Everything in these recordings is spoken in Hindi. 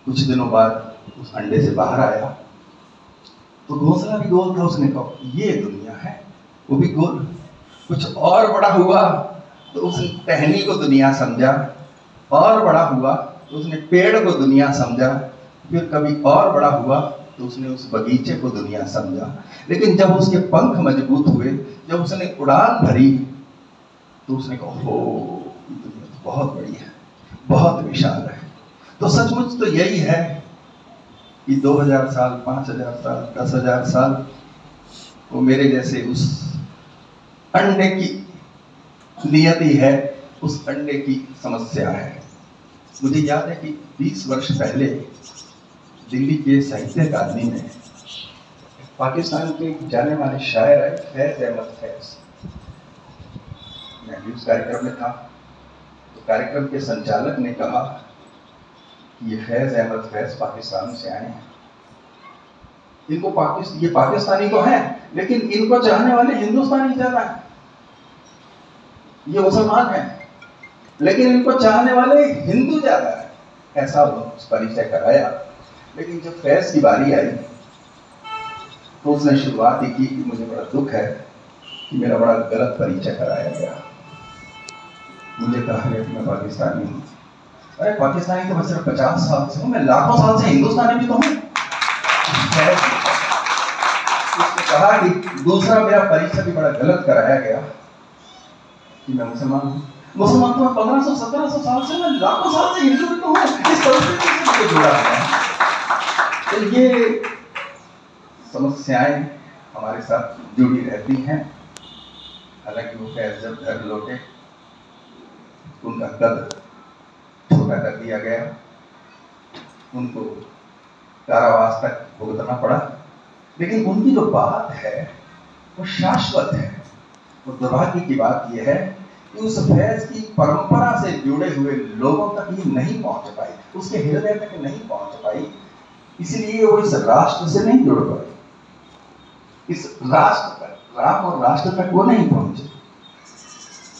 कुछ दिनों बाद उस अंडे से बाहर आया तो घोंसला भी गोल था। उसने कहा ये दुनिया है, वो भी गोल। कुछ और बड़ा हुआ तो उसने टहनी को दुनिया समझा, और बड़ा हुआ तो उसने पेड़ को दुनिया समझा, फिर कभी और बड़ा हुआ तो उसने उस बगीचे को दुनिया समझा। लेकिन जब उसके पंख मजबूत हुए, जब उसने उड़ान भरी, तो उसने कहा हो ये दुनिया तो बहुत बड़ी है, बहुत विशाल है। तो सचमुच तो यही है कि 2000 साल, 5000 साल, 10,000 साल वो मेरे जैसे उस अंडे की नियति है, उस अंडे की समस्या है। मुझे याद है कि 20 वर्ष पहले दिल्ली के साहित्य अकादमी में पाकिस्तान के जाने माने शायर है फैज अहमद फैज। मैं भी उस कार्यक्रम में था। तो कार्यक्रम के संचालक ने कहा कि ये फैज अहमद फैज पाकिस्तान से आए हैं, इनको ये पाकिस्तानी तो है लेकिन इनको चाहने वाले हिंदुस्तानी ज्यादा है। ये मुसलमान है लेकिन इनको चाहने वाले हिंदू ज्यादा है। ऐसा परिचय कराया। लेकिन जब फैज की बारी आई तो उसने शुरुआत ही की कि मुझे बड़ा दुख है कि मेरा बड़ा गलत परिचय कराया गया। मुझे कहा गया कि मैं पाकिस्तानी हूँ। अरे पाकिस्तानी तो मैं सिर्फ 50 साल से हूँ, मैं लाखों साल से हिंदुस्तानी भी तो हूँ। उसने कहा कि दूसरा मेरा परिचय भी बड़ा गलत कराया गया कि मैं मुसलमान हूँ। मुसलमान तो 1500-1700 साल से, मैं लाखों साल से हिंदू भी तो हूँ। इस परिस्थिति से मुझे जुड़ा है। तो ये समस्याएं हमारे साथ जुड़ी रहती हैं। हालांकि वो फैज जब घर लौटे उनका कद छोटा कर दिया गया, उनको कारावास तक भुगतना पड़ा। लेकिन उनकी जो बात है वो शाश्वत है। वो दुर्भाग्य की बात यह है कि उस फैज की परंपरा से जुड़े हुए लोगों तक ये नहीं पहुंच पाई, उसके हृदय तक नहीं पहुंच पाई। इसलिए वो इस राष्ट्र से नहीं जुड़ पाए, इस राष्ट्र तक, राम और राष्ट्र तक वो नहीं पहुंचे।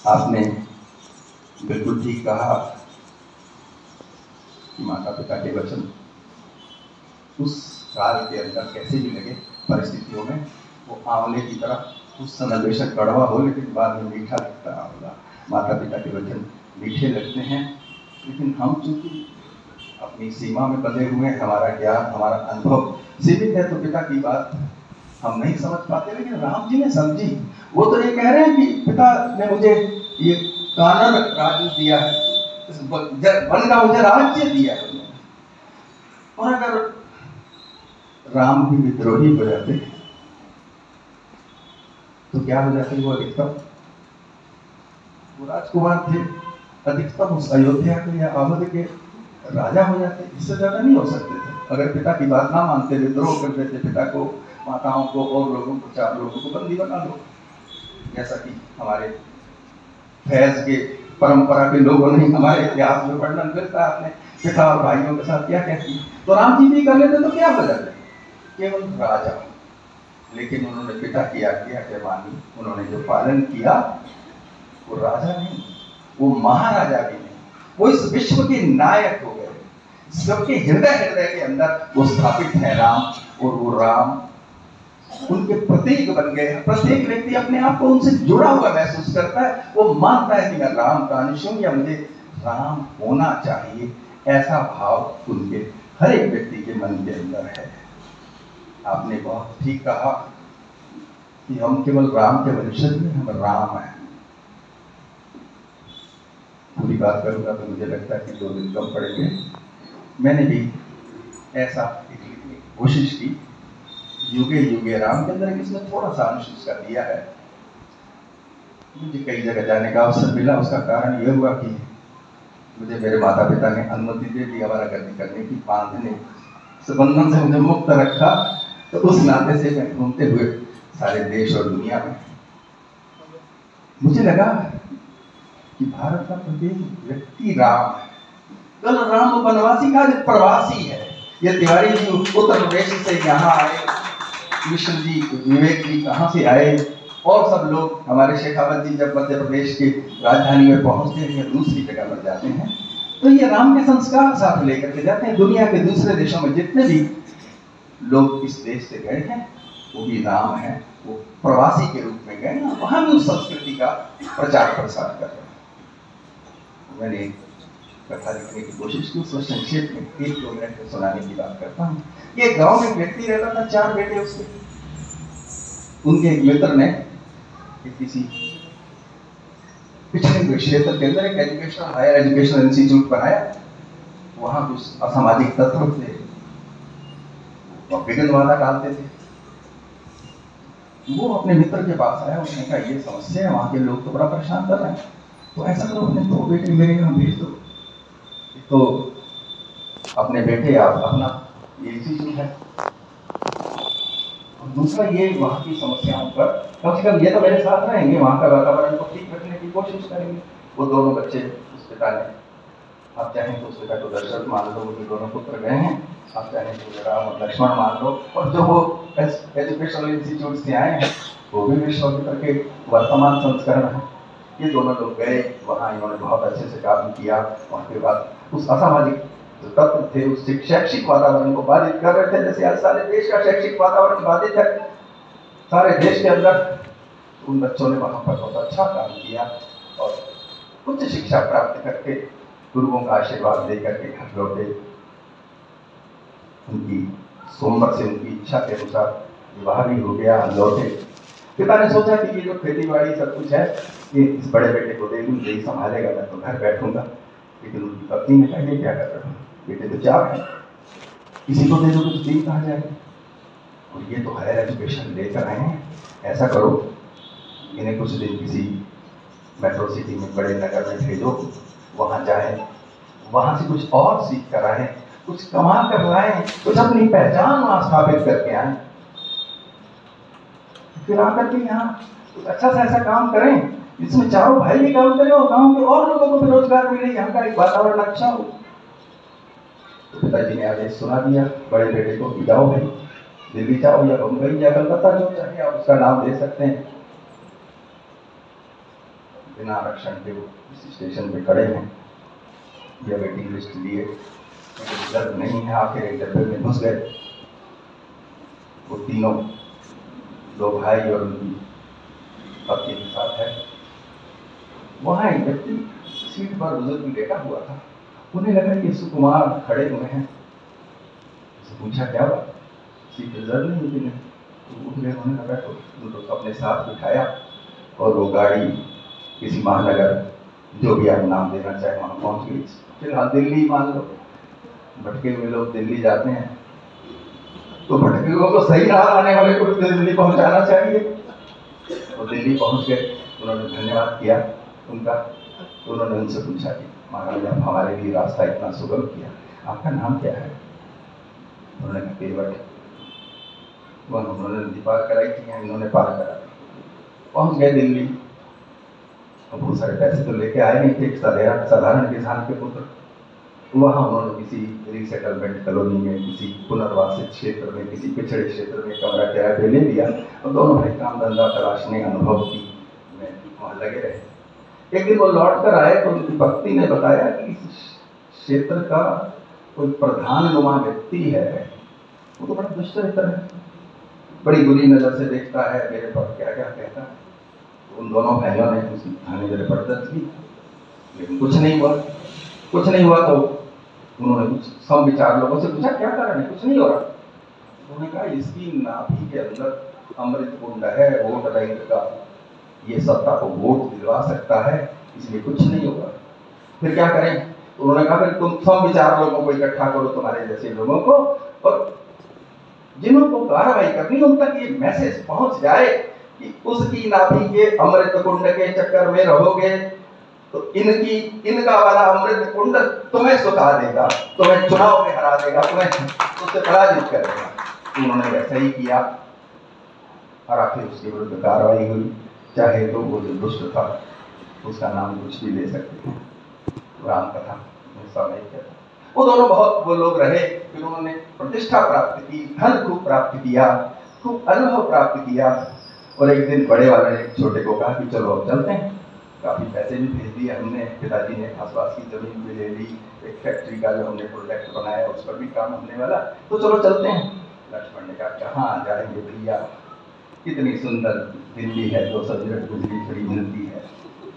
आपने बिल्कुल ठीक कहा कि माता पिता के वचन उस काल के अंदर कैसे भी लगे परिस्थितियों में, वो आंवले की तरह उस समय बेशक कड़वा हो लेकिन बाद में मीठा लगता है आंवला। माता पिता के वचन मीठे लगते हैं, लेकिन हम चूंकि अपनी सीमा में बंधे हुए, हमारा ज्ञान, हमारा अनुभव सीमित है, तो पिता की बात हम नहीं समझ पाते। लेकिन राम जी ने समझी। वो तो ये कह रहे हैं कि पिता ने मुझे ये कानन राज्य दिया है, वन का मुझे राज्य दिया है। और अगर राम भी विद्रोही हो जाते तो क्या हो जाते? वो अधिकतम वो राजकुमार थे, अधिकतम उस अयोध्या के या अवध के राजा हो जाते, इससे ज्यादा नहीं हो सकते थे। अगर पिता की बात ना मानते, विद्रोह कर देते, पिता को, माताओं को और लोगों को, 4 लोगों को बंदी बना दो, जैसा कि हमारे फैज के परंपरा के लोगों ने हमारे इतिहास में वर्णन करता है अपने पिता और भाइयों के साथ क्या क्या किया। तो राम जी भी कर लेते तो क्या हो जाते? केवल राजा। लेकिन उन्होंने पिता की आज्ञा के मानी, उन्होंने जो पालन किया वो राजा नहीं, वो महाराजा भी नहीं, वो इस विश्व के नायक हो गए। सबके हृदय के अंदर वो स्थापित है राम, और वो राम उनके प्रतीक बन गए। प्रत्येक व्यक्ति अपने आप को उनसे जुड़ा हुआ महसूस करता है। वो मानता है कि मैं राम का अंश हूं या मुझे राम होना चाहिए। ऐसा भाव उनके हर एक व्यक्ति के मन के अंदर है। आपने बहुत ठीक कहा कि हम केवल राम के वंशज नहीं, हम राम हैं। पूरी बात करूंगा तो मुझे लगता है कि 2 दिन कम पड़ेंगे। मैंने भी ऐसा कोशिश की, युगे युगे राम के अंदर इसने थोड़ा सा अंश उसका दिया है। मुझे कई जगह जाने का अवसर मिला। उसका कारण यह हुआ कि मुझे मेरे माता पिता ने अनुमति दे दी आवारागर्दी करने की, बांधने से, बंधन से मुझे मुक्त रखा। तो उस नाते से मैं घूमते हुए सारे देश और दुनिया में मुझे लगा कि भारत का प्रत्येक व्यक्ति राम है। कल राम वनवासी का प्रवासी है। ये तिवारी जी उत्तर प्रदेश से यहाँ आए, मिश्र जी, विवेक जी कहाँ से आए, और सब लोग, हमारे शेखावत जी जब मध्य प्रदेश की राजधानी में पहुंचते हैं या दूसरी जगह पर जाते हैं तो ये राम के संस्कार साथ लेकर के जाते हैं। दुनिया के दूसरे देशों में जितने भी लोग इस देश से गए हैं वो भी राम है, वो प्रवासी के रूप में गए ना, वहां भी उस संस्कृति का प्रचार प्रसार कर रहे हैं। मैंने एक कथा लिखने की कोशिश की, उसको संक्षेप में 1-2 मिनट में सुनाने की बात करता हूँ। ये गांव में एक व्यक्ति रहता था, 4 बेटे उसके। उनके एक मित्र ने किसी पिछड़े हुए क्षेत्र के अंदर एक एजुकेशनल हायर एजुकेशनल इंस्टीट्यूट बनाया। वहां कुछ असामाजिक तत्व थे और विघ्नवादा डालते थे। वो अपने मित्र के पास आया, उसने कहा ये समस्या है, वहां के लोग तो बड़ा परेशान कर रहे हैं, तो ऐसा करो अपने 2 बेटे मेरे यहाँ भेज दो। तो अपने बेटे आप अपना ये इंस्टीट्यूट है, और दूसरा ये वहाँ की समस्याओं पर कम से कम ये तो मेरे साथ रहेंगे, वहाँ का वातावरण को ठीक रखने की कोशिश करेंगे। वो दोनों बच्चे उस पिता ने, आप चाहें तो उस पिता को दशरथ मान लो, उनके दोनों पुत्र गए हैं, आप चाहें तो राम और लक्ष्मण मान लो, और जो वो एजुकेशनल इंस्टीट्यूट से आए हैं वो भी विश्वामित्र के वर्तमान संस्करण है। ये दोनों लोग गए वहाँ, इन्होंने बहुत अच्छे से काम किया। और उसके बाद उस असामाजिक जो तत्व थे उस शैक्षिक वातावरण को बाधित कर रहे थे, जैसे आज सारे देश का शैक्षिक वातावरण बाधित है सारे देश के अंदर। उन बच्चों ने वहाँ पर बहुत अच्छा काम किया और उच्च शिक्षा प्राप्त करके गुरुओं का आशीर्वाद देकर के घर लौटे। उनकी सोमवार से उनकी इच्छा के अनुसार विवाह भी हो गया, लौटे। पिता ने सोचा कि ये जो खेती बाड़ी सब कुछ है ये इस बड़े बेटे को दे दूं, यही संभालेगा, मैं तो घर बैठूंगा। लेकिन उनकी पत्नी ने कहा ये क्या कर रहे हो, बेटे तो 4 हैं, किसी को दे दो कुछ दिन कहा जाएगा, और ये तो हायर एजुकेशन लेकर आए हैं, ऐसा करो इन्हें कुछ दिन किसी मेट्रो सिटी में बड़े नगर में भेजो, वहाँ जाए, वहाँ से कुछ और सीख कर आए, कुछ कमा कर लाए, कुछ अपनी पहचान वहाँ स्थापित करके आए, फिर आकर के यहाँ कुछ अच्छा सा ऐसा काम करें जिसमें चारों भाई भी काम करें और गांव के और लोगों को भी रोजगार मिले, यहाँ का एक वातावरण अच्छा हो। तो पिताजी ने आदेश सुना दिया बड़े बेटे को, जाओ भाई, दिल्ली जाओ या बम्बई या कलकत्ता, जो चाहे आप उसका नाम दे सकते हैं। बिना आरक्षण के वो इस स्टेशन पे खड़े हैं, या वेटिंग लिस्ट लिए, रिजर्व नहीं है, आखिर एक डब्बे में घुस गए। वो तीनों 2 भाई और उनकी पत्नी के साथ है। वहाँ एक व्यक्ति सीट पर बुजुर्ग लेटा हुआ था, उन्हें लगा कि सुकुमार खड़े हुए हैं, पूछा क्या बात, सीट रिजर्व नहीं होती, तो उन्हें लगा तो उनको अपने साथ बिठाया और वो गाड़ी किसी महानगर, जो भी आप नाम देना चाहे, वहाँ पहुँच गई। फिलहाल दिल्ली मान लो, भटके हुए लोग दिल्ली जाते हैं तो भटके हुए को सही राह आने वाले को दिल्ली पहुँचाना चाहिए। वो दिल्ली पहुँच गए, उन्होंने धन्यवाद किया उनका। तो उन्होंने उनसे पूछा कि महाराज आप हमारे लिए रास्ता इतना सुगम किया, आपका नाम क्या है? उन्होंने कहा केवट। उन्होंने नदी पार कराई थी, इन्होंने पार करा, पहुँच गए दिल्ली। बहुत सारे पैसे तो लेके आए नहीं थे, साधारण किसान के पुत्र। वहाँ उन्होंने किसी रिसेटलमेंट कॉलोनी में, किसी पुनर्वासित क्षेत्र में, किसी पिछड़े क्षेत्र में कमरा किराए पे ले लिया और दोनों भाई काम धंधा तलाशने, अनुभव की में वहाँ लगे रहे। एक दिन वो लौट कर आए तो उनकी पत्नी ने बताया कि इस क्षेत्र का कोई प्रधानुमा व्यक्ति है, वो तो बड़ा दुष्चरित्र है, बड़ी बुरी नजर से देखता है, मेरे पर क्या क्या कहता है। उन दोनों भाइयों ने उसकी थाने में रिपोर्ट दर्ज की, लेकिन कुछ नहीं हुआ। कुछ नहीं हुआ तो उन्होंने कुछ सम विचार लोगों से पूछा क्या कारण है, कुछ नहीं हो रहा। उन्होंने कहा इसकी नाभि के अंदर अमृत कुंड है, वोट बैंक का, ये सत्ता को वोट दिलवा सकता है, इसलिए कुछ नहीं होगा। फिर क्या करें? तो उन्होंने कहा फिर तुम सम विचार लोगों को इकट्ठा करो, तुम्हारे जैसे लोगों को, और जिनको कार्रवाई करनी उन तक ये मैसेज पहुंच जाए कि उसकी नाभि के अमृत कुंड के चक्कर में रहोगे तो इनका वाला अमृत कुंड तुम्हें सुखा देगा, तुम्हें चुनाव में हरा देगा, तुम्हें उससे पराजित करेगा। उन्होंने वैसा ही किया और आखिर उसके विरुद्ध कार्रवाई हुई। चाहे तो वो जो दुष्ट था उसका नाम कुछ भी ले सकते हैं, राम कथा समय क्या था। वो दोनों बहुत वो लोग रहे, फिर उन्होंने प्रतिष्ठा प्राप्त की, धन खूब प्राप्त किया, खूब अनुभव प्राप्त किया। और एक दिन बड़े वाले ने छोटे को कहा कि चलो अब चलते हैं। काफ़ी पैसे भी भेज दिए हमने, पिताजी ने आसपास की ज़मीन भी ले ली, एक फैक्ट्री का जो हमने प्रोजेक्ट बनाया उस पर भी काम होने वाला, तो चलो चलते हैं। लक्ष्मण ने कहा कहाँ जाएंगे भैया, कितनी सुंदर दिल्ली है, 200 यूनिट बिजली फ्री मिलती है,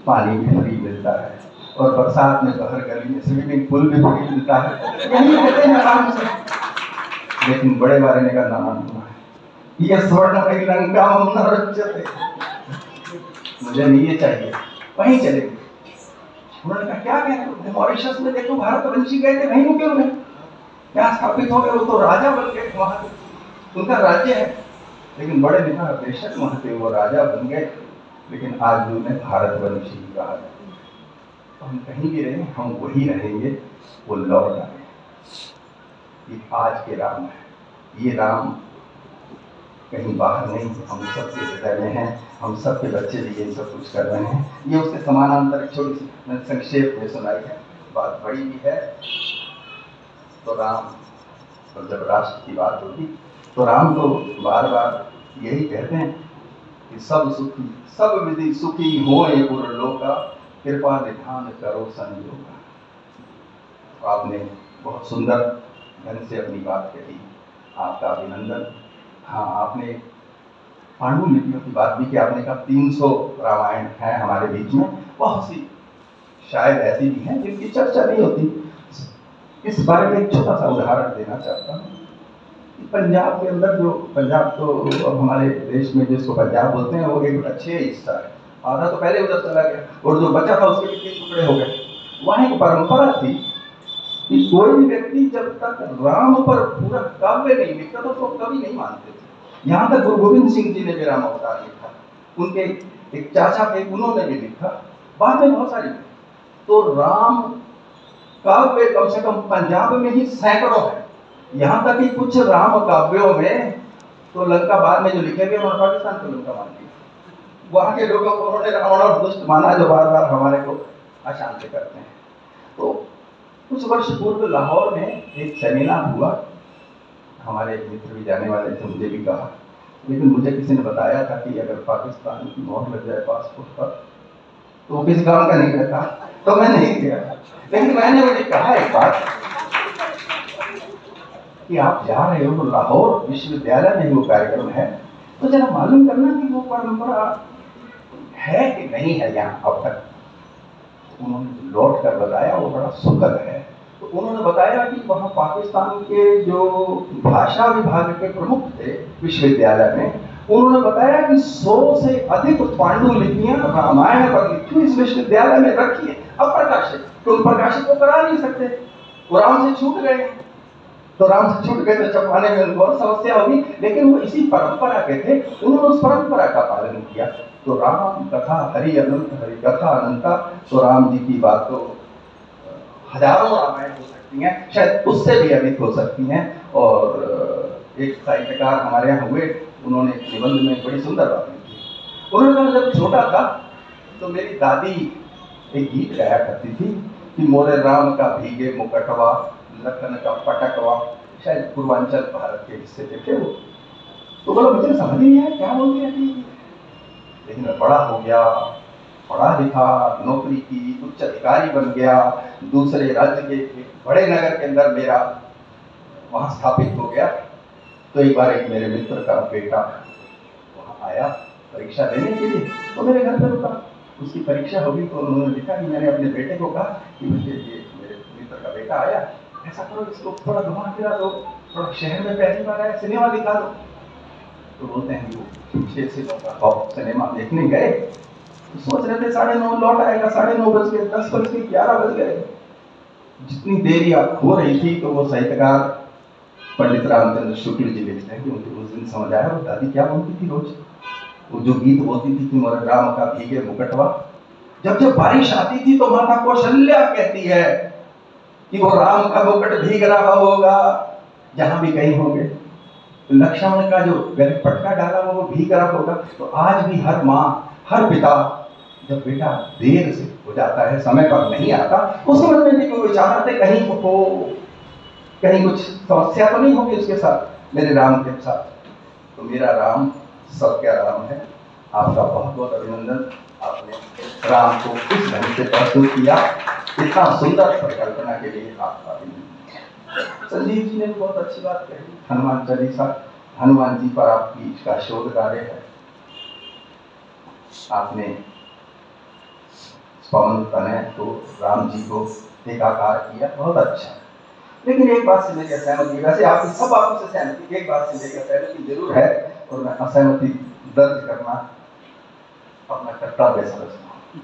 पानी भी फ्री मिलता है, और बरसात में तो हर गली में स्विमिंग पूल भी फ्री मिलता है, यही रहते हैं आराम से। लेकिन बड़े वाले ने कहा ना, ये स्वर्ण लंका न रचते, मुझे नहीं ये चाहिए, वहीं चलेंगे। उन्होंने कहा क्या कह रहे हो, मॉरिशस में देखो भारतवंशी गए थे, वहीं रुके हुए, क्या स्थापित हो गए, वो तो राजा बन गए, वहां उनका राज्य है। लेकिन बड़े ने कहा बेशक वहां पे वो राजा बन गए, लेकिन आज भी उन्हें भारतवंशी कहा जाए, तो हम कहीं भी रहे हम वही रहेंगे, वो लौट आए। ये आज के राम है, ये राम कहीं बाहर नहीं, हम सबके हृदय में हैं, हम सबके बच्चे भी ये सब कुछ कर रहे हैं। ये उसके समानांतर छोटी सी मैंने संक्षेप में सुनाई है, बात बड़ी भी है। तो राम, तो जब राष्ट्र की बात होगी तो राम तो बार बार यही कहते हैं कि सब सुखी सब विधि सुखी होए पुर लोका, कृपा निधान करो संयोगा। तो आपने बहुत सुंदर ढंग से अपनी बात कही, आपका अभिनंदन। हाँ, आपने पांडुलिपियों की बात भी की, आपने कहा 300 रामायण है हमारे बीच में, बहुत सी शायद ऐसी भी हैं जिनकी चर्चा नहीं होती। इस बारे में एक छोटा सा उदाहरण देना चाहता हूँ। पंजाब के अंदर जो, पंजाब तो अब हमारे देश में जिसको पंजाब बोलते हैं वो एक अच्छे हिस्सा है, आधा तो पहले उधर चला गया और जो बचा था उसके भी 3 टुकड़े हो गए। वहाँ एक परंपरा थी कि कोई भी व्यक्ति जब तक राम पर पूरा काव्य नहीं लिखता तो कवि नहीं मानते थे। यहाँ तक गुरु गोविंद सिंह जी ने भी राम अवतार लिखा, उनके एक चाचा थे उन्होंने भी लिखा, बाद में बहुत सारी। तो राम काव्य कम से कम पंजाब में ही सैकड़ों है, यहाँ तक कि कुछ राम काव्यों में तो लंका बाद में जो लिखे गए उन्होंने पाकिस्तान को लंका मान लिया। वहां के लोगों को उन्होंने रावण और दुष्ट माना, जो बार बार हमारे को अशांत करते हैं। तो कुछ वर्ष पूर्व लाहौर में एक सेमिनार हुआ, हमारे मित्र भी जाने वाले थे, मुझे भी कहा, लेकिन मुझे किसी ने बताया था कि अगर पाकिस्तान की मोहर लग जाए पासपोर्ट पर तो वो किसी काम का नहीं रहता, तो मैं नहीं गया। लेकिन मैंने मुझे कहा एक बात कि आप जा रहे हो तो लाहौर विश्वविद्यालय में ही वो कार्यक्रम है, तो जरा मालूम करना कि वो परंपरा है कि नहीं है यहाँ अब तक। उन्होंने लौट कर बताया वो बड़ा सुखद है। तो उन्होंने बताया कि वहाँ पाकिस्तान के जो भाषा विभाग के प्रमुख थे विश्वविद्यालय में, उन्होंने बताया कि 100 से अधिक पांडुलिपियां रामायण पर लिखी इस विश्वविद्यालय में रखी है, अप्रकाशित, तो उन प्रकाशित को करा नहीं सकते, वो राम से छूट गए। तो राम से छूट गए तो छपवाने में उनको समस्या होगी, लेकिन वो इसी परंपरा के थे, उन्होंने उस परंपरा का पालन किया। तो राम कथा हरि अनंत, हरि कथा अनंता। तो राम जी की बात तो हजारों रामायण हो सकती हैं, शायद उससे भी अधिक हो सकती हैं। और एक साहित्यकार हमारे यहाँ हुए, उन्होंने निबंध में बड़ी सुंदर बातें की। उन्होंने जब छोटा था तो मेरी दादी एक गीत गाया करती थी कि मोरे राम का भीगे मुकटवा, लखन का पटकवा, शायद पूर्वांचल भारत के हिस्से देखे वो। तो बोला मुझे समझ नहीं आया क्या बोलती रहती है। लेकिन मैं बड़ा हो गया, पढ़ा लिखा, नौकरी की, उच्च अधिकारी बन गया, दूसरे राज्य के बड़े नगर के अंदर मेरा वहाँ स्थापित हो गया। तो एक बार एक मेरे मित्र का बेटा वहाँ आया परीक्षा देने के लिए, तो मेरे घर पर रुका, उसकी परीक्षा होगी। तो उन्होंने लिखा कि मैंने अपने बेटे को कहा कि मुझे ये मेरे मित्र का बेटा आया, ऐसा करो इसको थोड़ा घुमा फिरा दो, थोड़ा शहर में पहली बार आया, सिनेमा दिखा दो। तो बोलते हैं वो 6 से 9 का सिनेमा देखने गए, तो सोच रहे थे 9:30 लौट आएगा, 9:30 बज गए, 10 बज गए, 11 बज गए। जितनी देरी आप हो रही थी तो वो साहित्यकार पंडित रामचंद्र शुक्ल जी लिखते हैं कि उनको उस दिन समझ आया वो दादी क्या बोलती थी रोज, वो जो गीत बोलती थी कि मोरे राम का भीगे मुकटवा। जब जब बारिश आती थी तो माता कौशल्या कहती है कि वो राम का मुकुट भीग रहा होगा जहां भी कहीं होंगे, लक्ष्मण का जो गले पटका डाला वो भीग रहा होगा। तो आज भी हर माँ, हर पिता, जब बेटा देर से हो जाता है, समय पर नहीं आता, उसके मन में भी कोई विचार आते कहीं हो, कहीं कुछ समस्या तो नहीं होगी उसके साथ, मेरे राम के साथ। तो मेरा राम सबका राम है, आपका बहुत बहुत अभिनंदन। आपने राम को इस ढंग से प्रस्तुत किया, इतना सुंदर परिकल्पना के लिए आपका अभिनंदन। संजीव जी ने बहुत अच्छी बात कही, हनुमान चालीसा, हनुमान जी पर आपकी इसका शोध कार्य है। आपने पवन तनय को, राम जी को एकाकार किया, बहुत अच्छा। लेकिन एक बात से मेरी असहमति, वैसे आपकी सब बातों से सहमति, एक बात से मेरी असहमति जरूर है और मैं असहमति दर्ज करना अपना कर्तव्य समझता हूँ।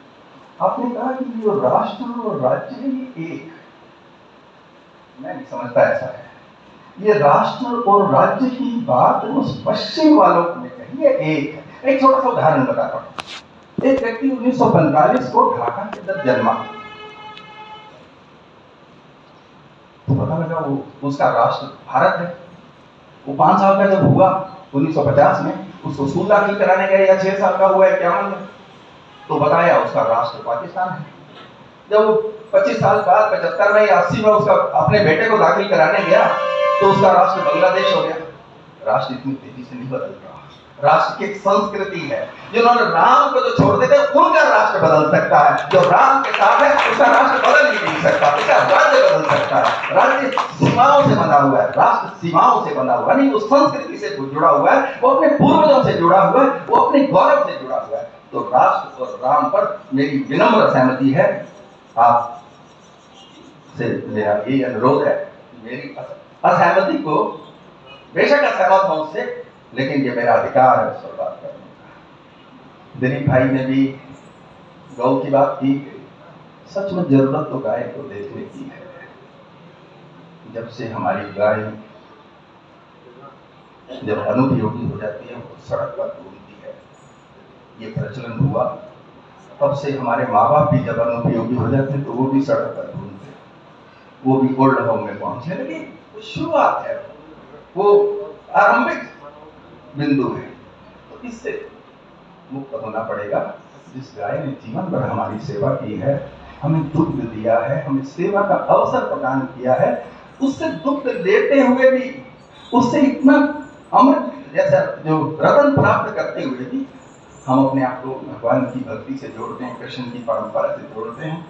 आपने कहा कि जो राष्ट्र और राज्य है ये एक, मैं नहीं समझता ऐसा है। ये राष्ट्र और राज्य की बात उस पश्चिम वालों ने कही है, एक है। एक छोटा सा उदाहरण बताता हूँ। एक व्यक्ति 1945 को ढाका के अंदर जन्मा, तो पता लगा वो उसका राष्ट्र भारत है। वो 5 साल का जब हुआ 1950 में, उसको स्कूल दाखिल कराने गए, या 6 साल का हुआ 51 में, तो बताया उसका राष्ट्र पाकिस्तान है। जब 25 साल बाद 75 में या 80 में उसका अपने बेटे को दाखिल कराने गया, तो उसका राष्ट्र बांग्लादेश हो गया। राष्ट्र इतनी तेजी से नहीं बदल रहा। राष्ट्र की एक संस्कृति है। जिन्होंने राम को जो छोड़ देते उनका राष्ट्र बदल सकता है, जो राम के साथ है उसका राष्ट्र बदल ही नहीं सकता, उसका राज्य बदल सकता है। राज्य सीमाओं से बंधा हुआ है, राष्ट्र सीमाओं से बंधा हुआ नहीं, वो संस्कृति से जुड़ा हुआ है, वो अपने पूर्वजों से जुड़ा हुआ है, वो अपने गौरव से जुड़ा हुआ है। तो राष्ट्र और राम पर मेरी विनम्र सहमति है। आप से मेरा यही अनुरोध है, मेरी असहमति को बेशक असहमत हूं उससे, लेकिन ये मेरा अधिकार है उस पर बात करने का। दिलीप भाई ने भी गौ की बात की, सच में जरूरत तो गाय को देखने की है। जब से हमारी गाय जब अनुपयोगी हो जाती है वो सड़क पर घूमती है, ये प्रचलन हुआ, तब से हमारे माँ बाप भी जब अनुपयोगी हो जाते हैं तो वो भी सड़क पर घूमते हैं, वो भी ओल्ड होम में पहुंचे। लेकिन वो शुरुआत है, वो आरंभिक बिंदु है, तो इससे मुक्त होना पड़ेगा। जिस गाय ने जीवन भर हमारी सेवा की है, हमें दुग्ध दिया है, हमें सेवा का अवसर प्रदान किया है, उससे दुग्ध लेते हुए भी, उससे इतना अमृत जैसा जो रतन प्राप्त करते हुए भी हम अपने आप को भगवान की भक्ति से जोड़ते हैं, कृष्ण की परंपरा से जोड़ते हैं।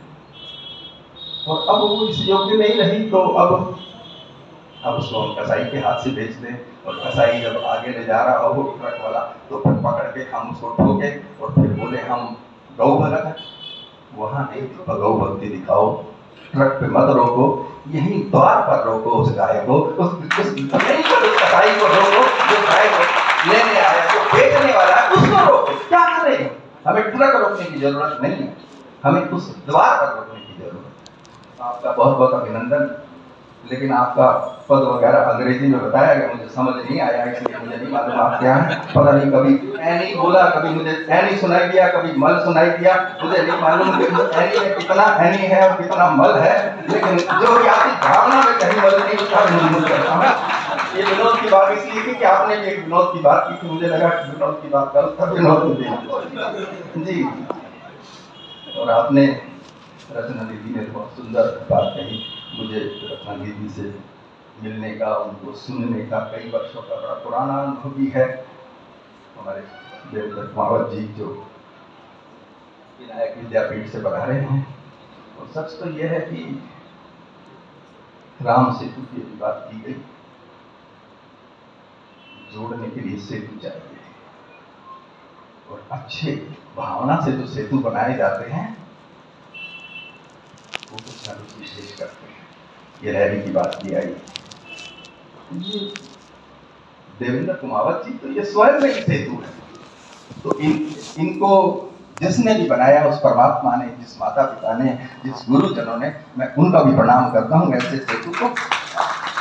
और अब वो इस योग्य नहीं रही तो अब उसको हम कसाई के हाथ से बेच दें, और कसाई जब आगे ले जा रहा हो ट्रक वाला, तो फिर पकड़ के हम उसको ठोके और फिर बोले हम गौ भगत है। वहां नहीं, गौ भक्ति दिखाओ, ट्रक पे मत रोको, यही द्वार पर रोको उस गाय को, उस कसाई को रोको, जो गाय को लेने आया, जो बेचने वाला है उसको रोको। क्या करें, हमें ट्रक रोकने की जरूरत नहीं है, हमें उस द्वार पर रोकने की जरूरत है। आपका बहुत बहुत अभिनंदन। लेकिन आपका पद वगैरह अंग्रेजी में बताया गया, मुझे समझ नहीं आया, इसलिए मुझे नहीं मालूम आप क्या है। पता नहीं, कभी एनी बोला, कभी मुझे एनी सुनाई दिया, कभी मल सुनाई दिया, मुझे नहीं मालूम कि एनी में कितना एनी है और कितना मल है। लेकिन जो कि आपकी भावना में कहीं मल नहीं, उसका विनोद करता हूँ। ये विनोद की बात इसलिए की कि आपने भी एक विनोद की बात की, मुझे लगा कि विनोद की बात करो, तब विनोद जी। और आपने रचना दीदी ने बहुत सुंदर बात कही। मुझे रचना दीदी से मिलने का, उनको सुनने का कई वर्षों का बड़ा पुराना अनुभव भी है। हमारे देवेंद्र कुमावत जी जो विनायक विद्यापीठ से पढ़ा रहे हैं, और सच तो यह है कि राम सेतु की बात की गई, जोड़ने के लिए सेतु चाहिए, और अच्छे भावना से जो सेतु बनाए जाते हैं वो कुछ ना कुछ विशेष करते हैं। ये रैली की बात की आई, ये देवेंद्र कुमावत जी तो ये स्वयं में ही सेतु है। तो इनको जिसने भी बनाया, उस परमात्मा ने, जिस माता पिता ने, जिस गुरुजनों ने, मैं उनका भी प्रणाम करता हूँ ऐसे सेतु को।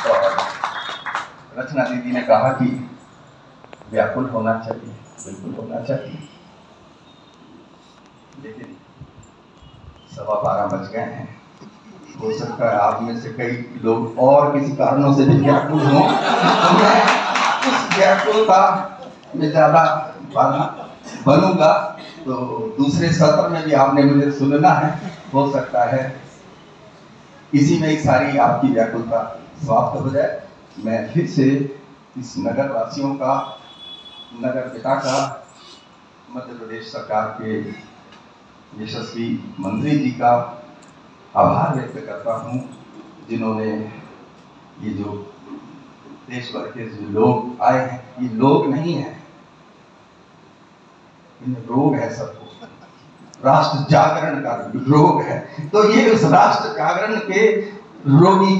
और रचना दीदी ने कहा कि व्याकुल होना चाहिए, बिल्कुल होना चाहिए, लेकिन 12:15 बज गए हैं। हो सकता है आप में से कई लोग और किसी कारणों से भी व्याकुल हों, तो मैं उस व्याकुलता में ज्यादा बनूंगा, तो दूसरे सत्र में भी आपने मुझे सुनना है। हो सकता है इसी में ही सारी आपकी व्याकुलता समाप्त हो जाए। मैं फिर से इस नगर वासियों का, नगर पिता का, मध्य प्रदेश सरकार के यशस्वी मंत्री जी का आभार व्यक्त करता हूँ, जिन्होंने ये जो देश भर के जो लोग आए हैं, ये लोग नहीं है, इन्हें रोग है सबको, राष्ट्र जागरण का रोग है। तो ये उस राष्ट्र जागरण के रोगी,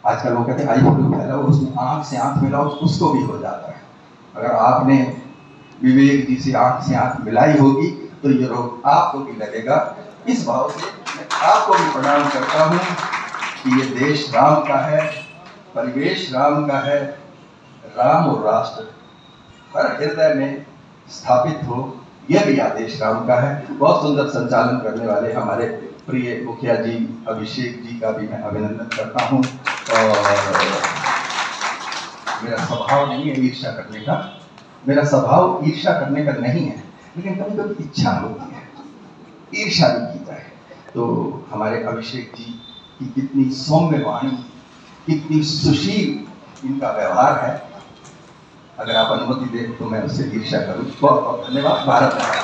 आजकल वो कहते हैं आई फ्लू फैला, उसमें आंख से आंख मिलाओ उसको भी हो जाता है। अगर आपने विवेक जी से आंख मिलाई होगी तो ये रोग आपको भी लगेगा। इस भाव से मैं आपको भी प्रणाम करता हूँ कि ये देश राम का है, परिवेश राम का है, राम और राष्ट्र हर हृदय में स्थापित हो, यह भी आदेश राम का है। बहुत सुंदर संचालन करने वाले हमारे प्रिय मुखिया जी अभिषेक जी का भी मैं अभिनंदन करता हूँ। और मेरा स्वभाव नहीं है ईर्ष्या करने का, मेरा स्वभाव ईर्ष्या करने का नहीं है, लेकिन कभी कभी इच्छा होती है ईर्ष्या भी की जाए। तो हमारे अभिषेक जी की कितनी सौम्य वाणी, कितनी सुशील इनका व्यवहार है, अगर आप अनुमति दें तो मैं उससे ईर्ष्या करूँ। बहुत बहुत धन्यवाद। भारत माता।